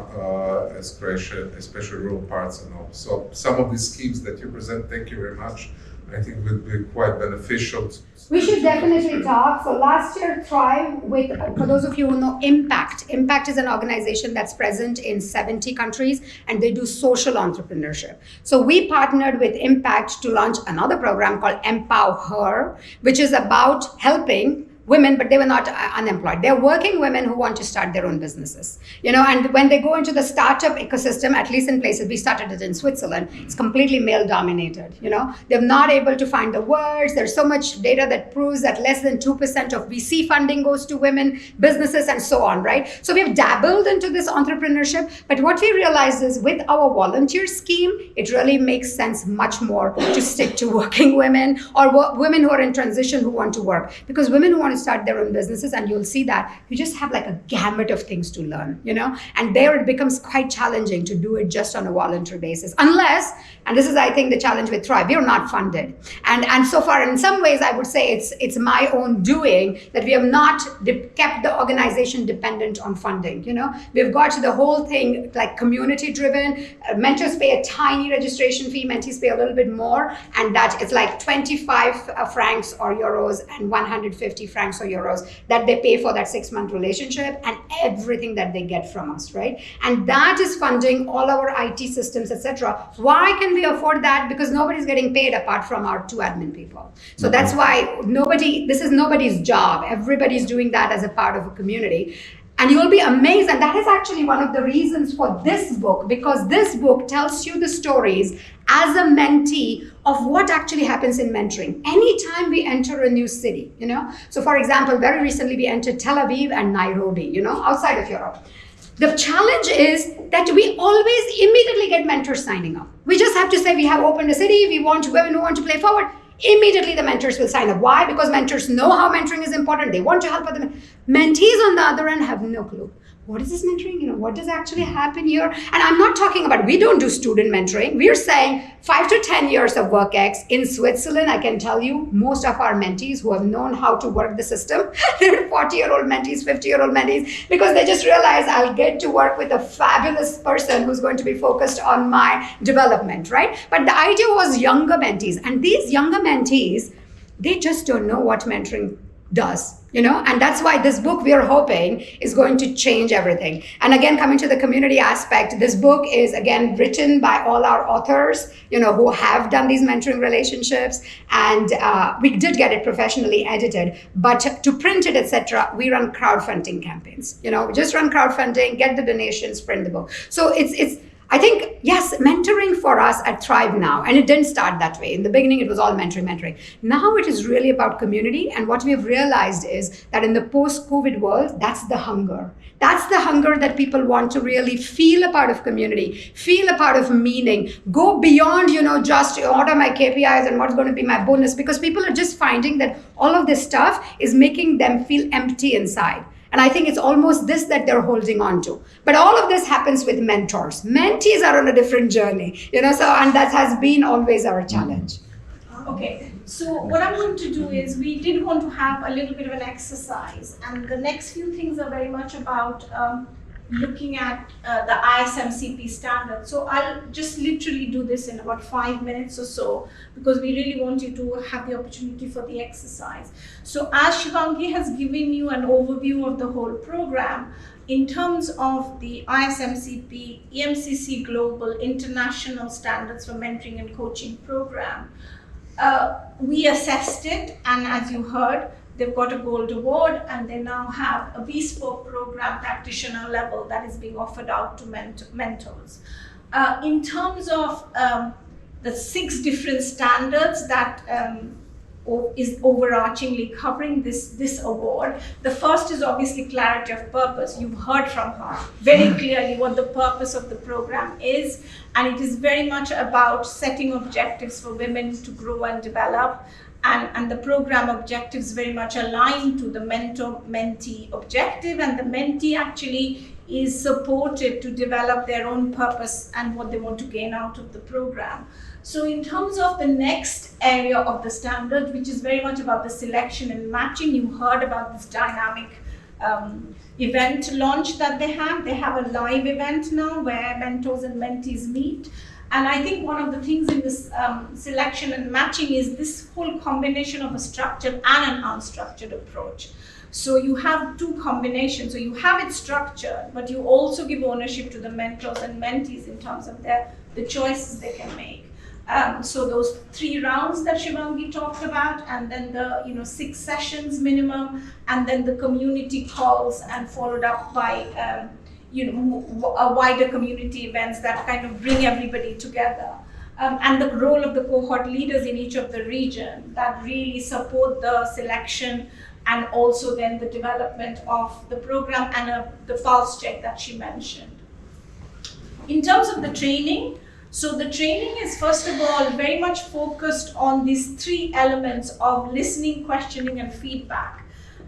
especially rural parts and all. So some of these schemes that you present, thank you very much. I think will be quite beneficial. We should definitely talk. So last year, Thrive with, for those of you who know Impact. Impact is an organization that's present in 70 countries and they do social entrepreneurship. So we partnered with Impact to launch another program called Empower Her, which is about helping women, but they were not unemployed. They're working women who want to start their own businesses, and when they go into the startup ecosystem, at least in places, we started it in Switzerland, it's completely male dominated, They're not able to find the words. There's so much data that proves that less than 2% of VC funding goes to women businesses and so on, right? So we've dabbled into this entrepreneurship, but what we realized is with our volunteer scheme, it really makes sense much more to stick to working women or women who are in transition who want to work, because women who want to start their own businesses, and you'll see that you just have like a gamut of things to learn, and there it becomes quite challenging to do it just on a voluntary basis, unless, and this is I think the challenge with Thrive, we are not funded, and so far in some ways I would say it's my own doing that we have not kept the organization dependent on funding. We've got the whole thing like community driven. Mentors pay a tiny registration fee, mentees pay a little bit more, and that it's like 25 francs or euros and 150 francs or euros that they pay for that 6-month relationship and everything that they get from us, right? And that is funding all our IT systems, etc. Why can we afford that? Because nobody's getting paid apart from our 2 admin people. So that's why this is nobody's job. Everybody's doing that as a part of a community. And you'll be amazed, and that is actually one of the reasons for this book, because this book tells you the stories as a mentee of what actually happens in mentoring. Anytime we enter a new city, So for example, very recently we entered Tel Aviv and Nairobi, outside of Europe. The challenge is that we always immediately get mentors signing up. We just have to say we have opened a city, we want women who want to play forward. Immediately the mentors will sign up. Why? Because mentors know how mentoring is important. They want to help other mentees on the other end have no clue. What is this mentoring? What does actually happen here? And I'm not talking about, we don't do student mentoring. We're saying 5 to 10 years of work X. In Switzerland, I can tell you, most of our mentees who have known how to work the system, they're 40-year-old mentees, 50-year-old mentees, because they just realize I'll get to work with a fabulous person who's going to be focused on my development, right? But the idea was younger mentees. And these younger mentees, they just don't know what mentoring does. And that's why this book we are hoping is going to change everything. And again, coming to the community aspect, this book is again written by all our authors, who have done these mentoring relationships. And we did get it professionally edited, but to print it, etc., we run crowdfunding campaigns. We just run crowdfunding, get the donations, print the book. So it's I think, yes, mentoring for us at Thrive now, and it didn't start that way. In the beginning, it was all mentoring. Now it is really about community. And what we've realized is that in the post-COVID world, that's the hunger. That's the hunger that people want to really feel a part of community, feel a part of meaning, go beyond, just what are my KPIs and what's going to be my bonus, because people are just finding that all of this stuff is making them feel empty inside. And I think it's almost this that they're holding on to. But all of this happens with mentors. Mentees are on a different journey, and that has been always our challenge. Okay, so what I'm going to do is, we did want to have a little bit of an exercise, and the next few things are very much about looking at the ISMCP standards. So I'll just literally do this in about 5 minutes or so, because we really want you to have the opportunity for the exercise. So as Shivangi has given you an overview of the whole program, in terms of the ISMCP, EMCC Global International Standards for Mentoring and Coaching Program, we assessed it, and as you heard, they've got a gold award, and they now have a bespoke program practitioner level that is being offered out to mentors. In terms of the 6 different standards that is overarchingly covering this award, the first is obviously clarity of purpose. You've heard from her very clearly what the purpose of the program is, and it is very much about setting objectives for women to grow and develop. And the program objectives very much align to the mentor-mentee objective, and the mentee actually is supported to develop their own purpose and what they want to gain out of the program. So in terms of the next area of the standard, which is very much about the selection and matching, you heard about this dynamic event launch that they have. They have a live event now where mentors and mentees meet. And I think one of the things in this selection and matching is this whole combination of a structured and an unstructured approach. So you have two combinations. So you have it structured, but you also give ownership to the mentors and mentees in terms of the choices they can make. So those 3 rounds that Shivangi talked about, and then the 6 sessions minimum, and then the community calls, and followed up by a wider community events that kind of bring everybody together. And the role of the cohort leaders in each of the region that really support the selection and also then the development of the program and the pulse check that she mentioned. In terms of the training, so the training is first of all very much focused on these 3 elements of listening, questioning, and feedback,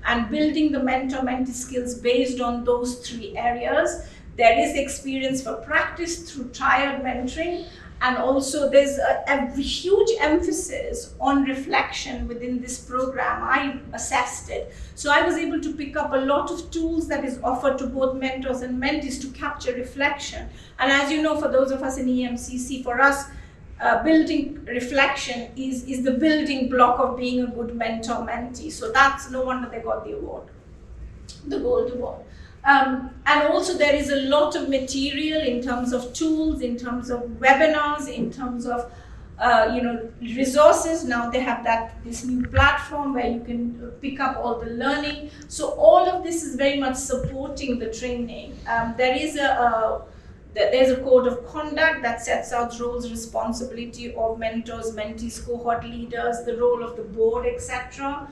and building the mentor-mentee skills based on those 3 areas. There is experience for practice through triad mentoring, and also there's a huge emphasis on reflection within this program. I assessed it. So I was able to pick up a lot of tools that is offered to both mentors and mentees to capture reflection. And as you know, for those of us in EMCC, for us, building reflection is the building block of being a good mentor-mentee. So that's no wonder they got the award, the gold award. And also there is a lot of material in terms of tools, in terms of webinars, in terms of resources. Now they have this new platform where you can pick up all the learning. So all of this is very much supporting the training. There's a code of conduct that sets out roles, responsibility of mentors, mentees, cohort leaders, the role of the board, etc.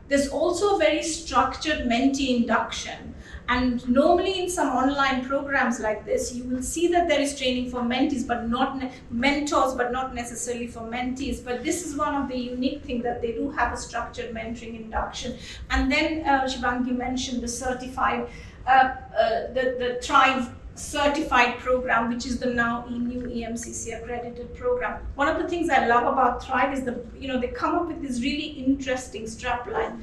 There's also a very structured mentee induction. And normally in some online programs like this, you will see that there is training for mentees, but not mentors, but not necessarily for mentees. But this is one of the unique things, that they do have a structured mentoring induction. And then Shivangi mentioned the certified, the Thrive certified program, which is the now new EMCC accredited program. One of the things I love about Thrive is they come up with this really interesting strapline,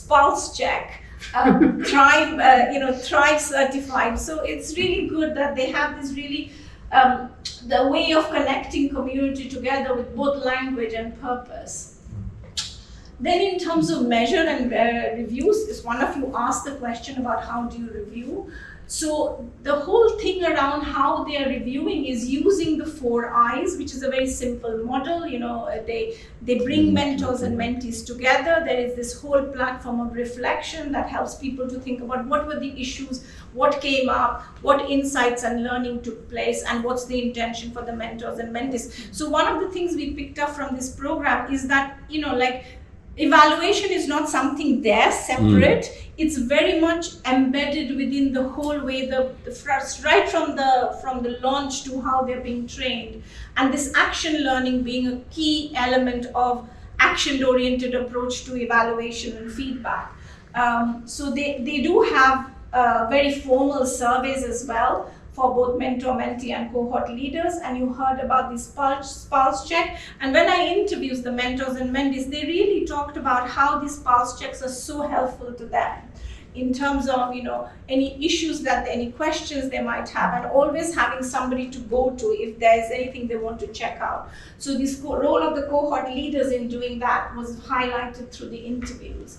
pulse check, Thrive, Thrive certified. So it's really good that they have this really the way of connecting community together with both language and purpose. Then in terms of measure and reviews, is one of you asked the question about how do you review. So the whole thing around how they are reviewing is using the 4 I's, which is a very simple model. They bring mentors and mentees together. There is this whole platform of reflection that helps people to think about what were the issues, what came up, what insights and learning took place, and what's the intention for the mentors and mentees. So one of the things we picked up from this program is that, evaluation is not something there separate. It's very much embedded within the whole way, right from the launch to how they're being trained. And this action learning being a key element of action-oriented approach to evaluation and feedback. So they do have very formal surveys as well for both mentor, mentee, and cohort leaders. And you heard about this pulse check. And when I interviewed the mentors and mentees, they really talked about how these pulse checks are so helpful to them in terms of any issues any questions they might have, and always having somebody to go to if there is anything they want to check out. So this role of the cohort leaders in doing that was highlighted through the interviews.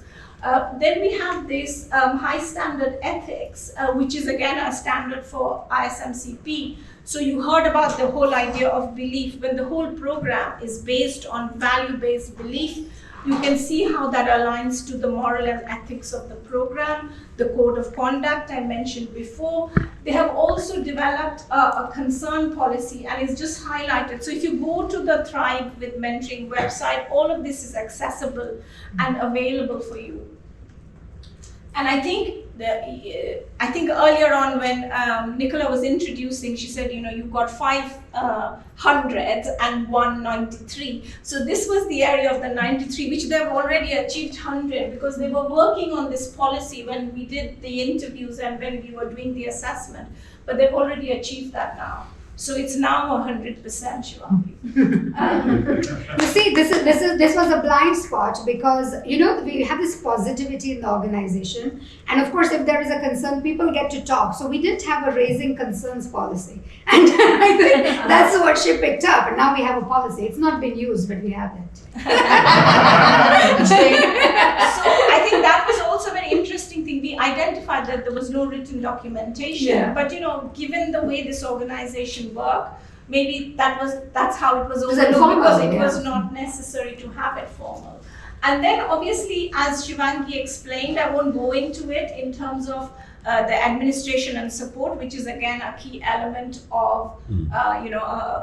Then we have this high standard ethics, which is again a standard for ISMCP. So you heard about the whole idea of belief. When the whole program is based on value-based belief, you can see how that aligns to the moral and ethics of the program, the code of conduct I mentioned before. They have also developed a concern policy, and it's just highlighted. So if you go to the Thrive with Mentoring website, all of this is accessible and available for you. And I think I think earlier on when Nicola was introducing, she said, you've got 500 and 193. So this was the area of the 93, which they've already achieved 100 because they were working on this policy when we did the interviews and when we were doing the assessment. But they've already achieved that now. So it's now 100%, Shivangi. You see, this was a blind spot because we have this positivity in the organization, and of course, if there is a concern, people get to talk. So we didn't have a raising concerns policy, and I think that's what she picked up. And now we have a policy. It's not been used, but we have it. So I think that was also a very interesting thing. We identified that there was no written documentation, but given the way this organization worked, maybe that's how it was overlooked because it was not necessary to have it formal. And then obviously, as Shivangi explained, I won't go into it in terms of the administration and support, which is again a key element of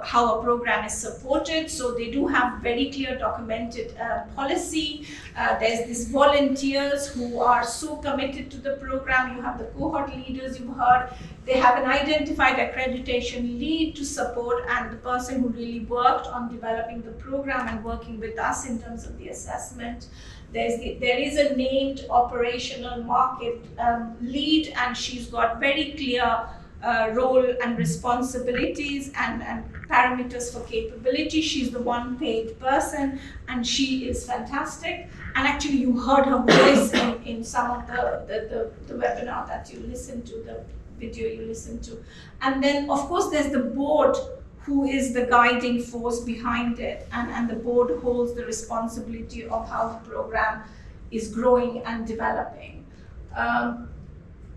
how a program is supported. So they do have very clear documented policy. There's these volunteers who are so committed to the program. You have the cohort leaders you've heard. They have an identified accreditation lead to support, and the person who really worked on developing the program and working with us in terms of the assessment. There is a named operational market lead, and she's got very clear role and responsibilities and parameters for capability. She's the one paid person, and she is fantastic. And actually, you heard her voice in some of the webinar that you listened to, the video you listened to. And then, of course, there's the board who is the guiding force behind it, and the board holds the responsibility of how the program is growing and developing.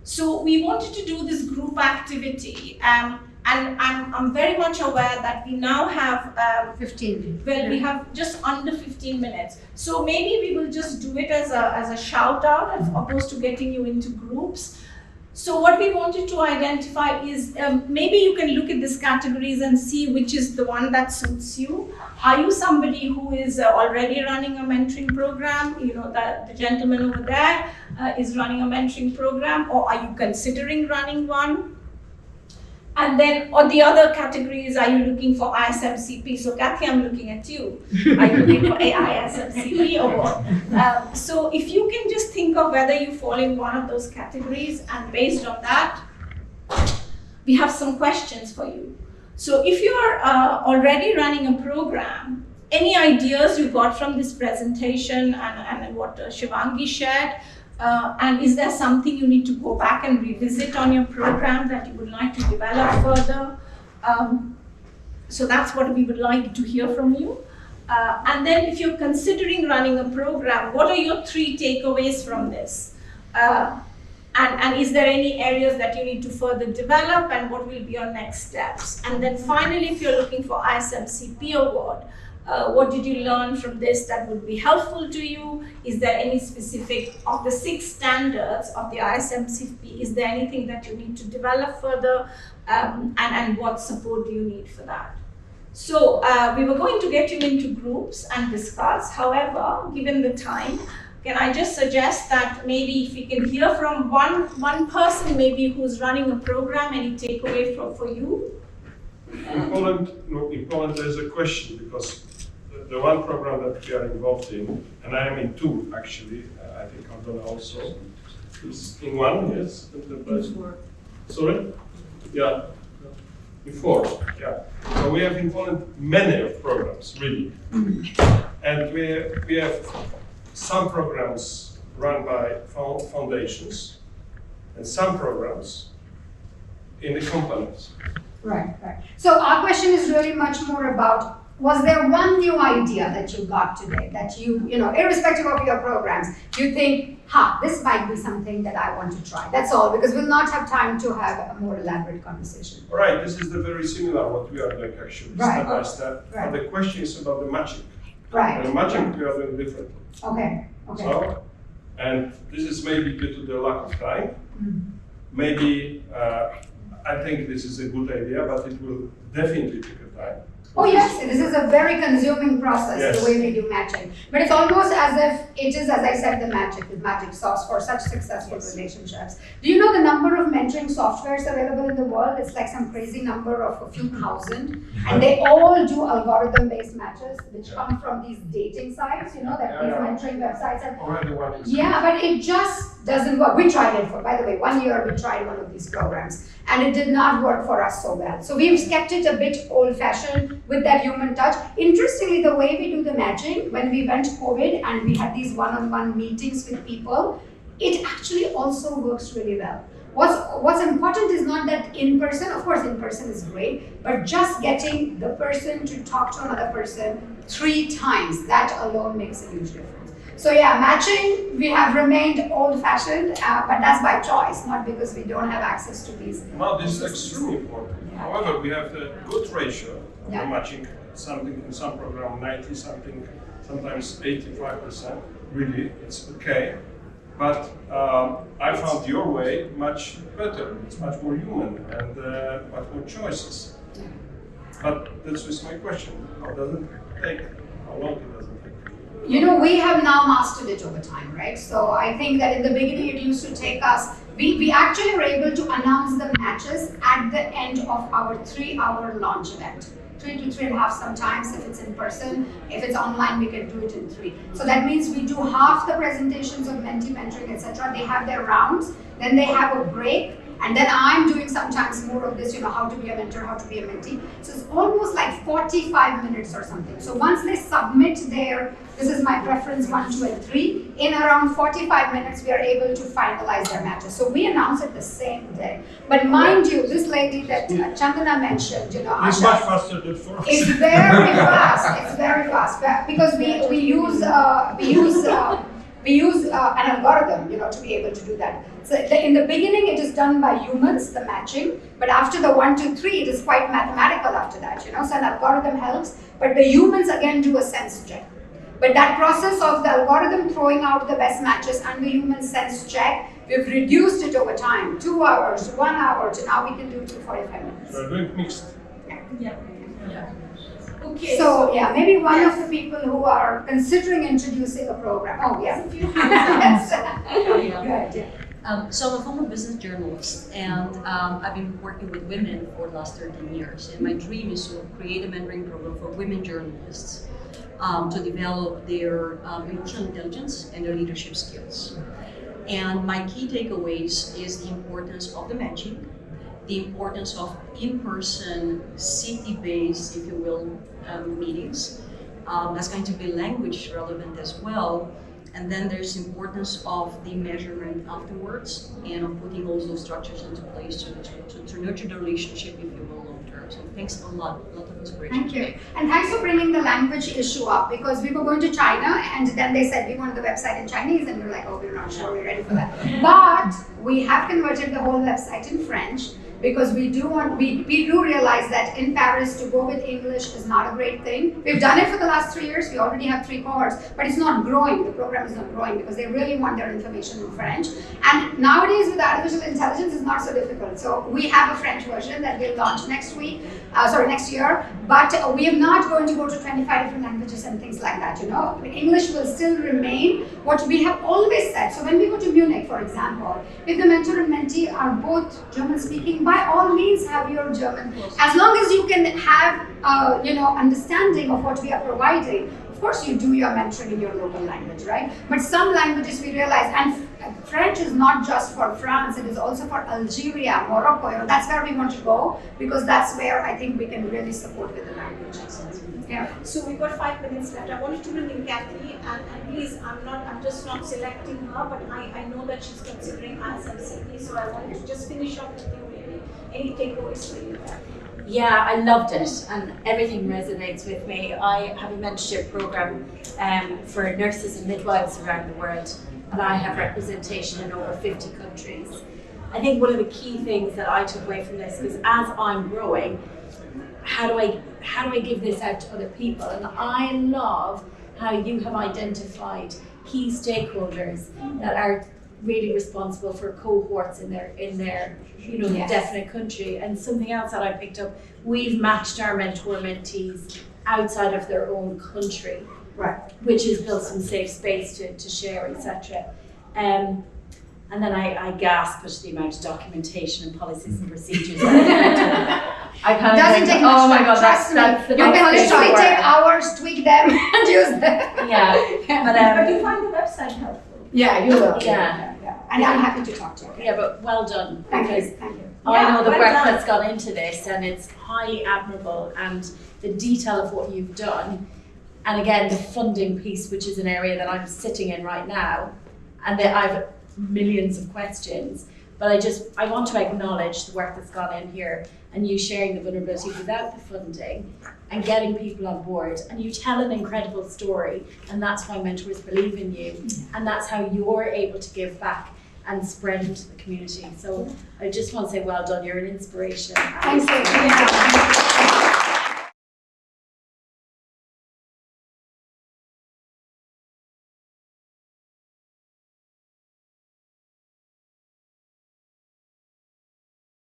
So we wanted to do this group activity, and I'm very much aware that we now have 15. Well, we have just under 15 minutes. So maybe we will just do it as a shout out as opposed to getting you into groups. So what we wanted to identify is maybe you can look at these categories and see which is the one that suits you. Are you somebody who is already running a mentoring program? The gentleman over there is running a mentoring program, or are you considering running one? And then, or the other categories, are you looking for ISMCP? So Kathy, I'm looking at you. Are you looking for ISMCP or what? So if you can just think of whether you fall in one of those categories, and based on that, we have some questions for you. So if you are already running a program, any ideas you got from this presentation and what Shivangi shared, and is there something you need to go back and revisit on your program that you would like to develop further? So that's what we would like to hear from you. And then if you're considering running a program, what are your 3 takeaways from this? And is there any areas that you need to further develop, and what will be your next steps? And then finally, if you're looking for ISMCP award, what did you learn from this that would be helpful to you? Is there any specific, of the 6 standards of the ISMCP, is there anything that you need to develop further? And what support do you need for that? So we were going to get you into groups and discuss. However, given the time, can I just suggest that maybe if we can hear from one person maybe who's running a program, any takeaway for you? In Poland there's a question, because the one program that we are involved in, and I am in 2 actually, I think Chandana also is in 1, yes? In 4. Sorry? Yeah, in 4, yeah. So we have in Poland many of programs, really. And we have some programs run by foundations, and some programs in the companies. Right. So our question is really much more about, was there one new idea that you got today that you irrespective of your programs, you think, this might be something that I want to try. That's all, because we'll not have time to have a more elaborate conversation. All right, this is the very similar what we are doing actually, step by step. But the question is about the matching. Right. And matching we are doing differently. Okay. So, and this is maybe due to the lack of time. Maybe I think this is a good idea, but it will definitely take a time. Oh yes, this is a very consuming process, Yes. the way we do matching. But it's almost as if it is, as I said, the magic sauce for such successful relationships. Do you know the number of mentoring softwares available in the world? It's like some crazy number of a few thousand. And they all do algorithm-based matches, which come from these dating sites, you know, that these mentoring websites are. Already one is. Yeah, but it just doesn't work. We tried it for, by the way, 1 year we tried one of these programs and it did not work for us so well. So we've kept it a bit old-fashioned with that human touch. Interestingly, the way we do the matching, when we went COVID and we had these one-on-one meetings with people, it actually also works really well. What's important is not that in person, of course in person is great, but just getting the person to talk to another person 3 times, that alone makes a huge difference. So yeah, matching, we have remained old-fashioned, but that's by choice, not because we don't have access to these. Now this is extremely important. However, we have a good ratio of Yeah. the matching, something in some program 90 something, sometimes 85%. Really, it's okay. But I found your way much better. It's much more human and much more choices. But this was my question. How does it take? How long it does it take? You know, we have now mastered it over time, right? So I think that in the beginning it used to take us, we actually were able to announce the matches at the end of our 3-hour launch event. 3 to 3.5 sometimes if it's in person. If it's online, we can do it in 3. So that means we do half the presentations of mentee mentoring, etc. They have their rounds, then they have a break, and then I'm doing sometimes more of this, you know, how to be a mentor, how to be a mentee. So it's almost like 45 minutes or something. So once they submit their, this is my preference 1, 2, and 3, in around 45 minutes, we are able to finalize their matches. So we announce it the same day. But mind you, this lady that Chandana mentioned, you know, It's much faster than for us. it's very fast. It's very fast because we use an algorithm, you know, to be able to do that. So in the beginning, it is done by humans, the matching, but after the 1, 2, 3, it is quite mathematical after that, you know. So an algorithm helps, but the humans again do a sense check. But that process of the algorithm throwing out the best matches and the human sense check, we've reduced it over time, 2 hours, 1 hour, to now we can do it in 45 minutes. We're doing mixed. Yeah. Okay. So yeah, maybe one of the people who are considering introducing a program. Oh yeah. Yes. Good, yeah. So I'm a former business journalist, and I've been working with women for the last 13 years. And my dream is to create a mentoring program for women journalists to develop their emotional intelligence and their leadership skills. And my key takeaways is the importance of the matching, the importance of in-person, city-based, if you will, meetings. That's going to be language relevant as well. And then there's importance of the measurement afterwards and of putting all those structures into place to nurture the relationship, if you will, long term. So thanks a lot of inspiration. Thank you. And thanks for bringing the language issue up, because we were going to China and then they said we wanted the website in Chinese and we were like, oh, we're not sure we're ready for that. But we have converted the whole website in French, because we do realize that in Paris to go with English is not a great thing. We've done it for the last 3 years. We already have 3 cohorts, but it's not growing. The program is not growing because they really want their information in French. And nowadays with artificial intelligence, it's not so difficult. So we have a French version that will launch next year. But we are not going to go to 25 different languages and things like that. You know, English will still remain what we have always said. So when we go to Munich, for example, if the mentor and mentee are both German speaking, by all means have your German. As long as you can have understanding of what we are providing. Of course you do your mentoring in your local language, right? But some languages we realize, and French is not just for France, it is also for Algeria, Morocco, you know, that's where we want to go, because that's where I think we can really support with the language. Yeah. So we've got 5 minutes left. I wanted to bring in Kathy, and please, I'm just not selecting her, but I know that she's considering ISMCP, so I wanted to just finish off with you really. Any takeaways for you, Kathy? Yeah, I loved it and everything resonates with me. I have a mentorship program for nurses and midwives around the world, and I have representation in over 50 countries. I think one of the key things that I took away from this is, as I'm growing, how do I give this out to other people? And I love how you have identified key stakeholders that are really responsible for cohorts in their you know, Yes. definite country. And something else that I picked up, we've matched our mentees outside of their own country, Right. which has built some safe space to share, etc. And then I gasped at the amount of documentation and policies and procedures that I kind of Doesn't went, take oh much my time, god, trust that's me. the You next can big destroy, work. take hours, tweak them, and use them. Yeah, But you find the website helpful. Yeah, you will. Yeah. And I'm happy to talk to you. yeah, but well done. Thank because you, thank you. I know the well work done. that's gone into this, and it's highly admirable, and the detail of what you've done, and again the funding piece, which is an area that I'm sitting in right now, and that I've millions of questions, but I want to acknowledge the work that's gone in here, and you sharing the vulnerability without the funding, and getting people on board, and you tell an incredible story, and that's why mentors believe in you, and that's how you're able to give back and spread into the community. So I just want to say well done, you're an inspiration. Thanks, Rachel.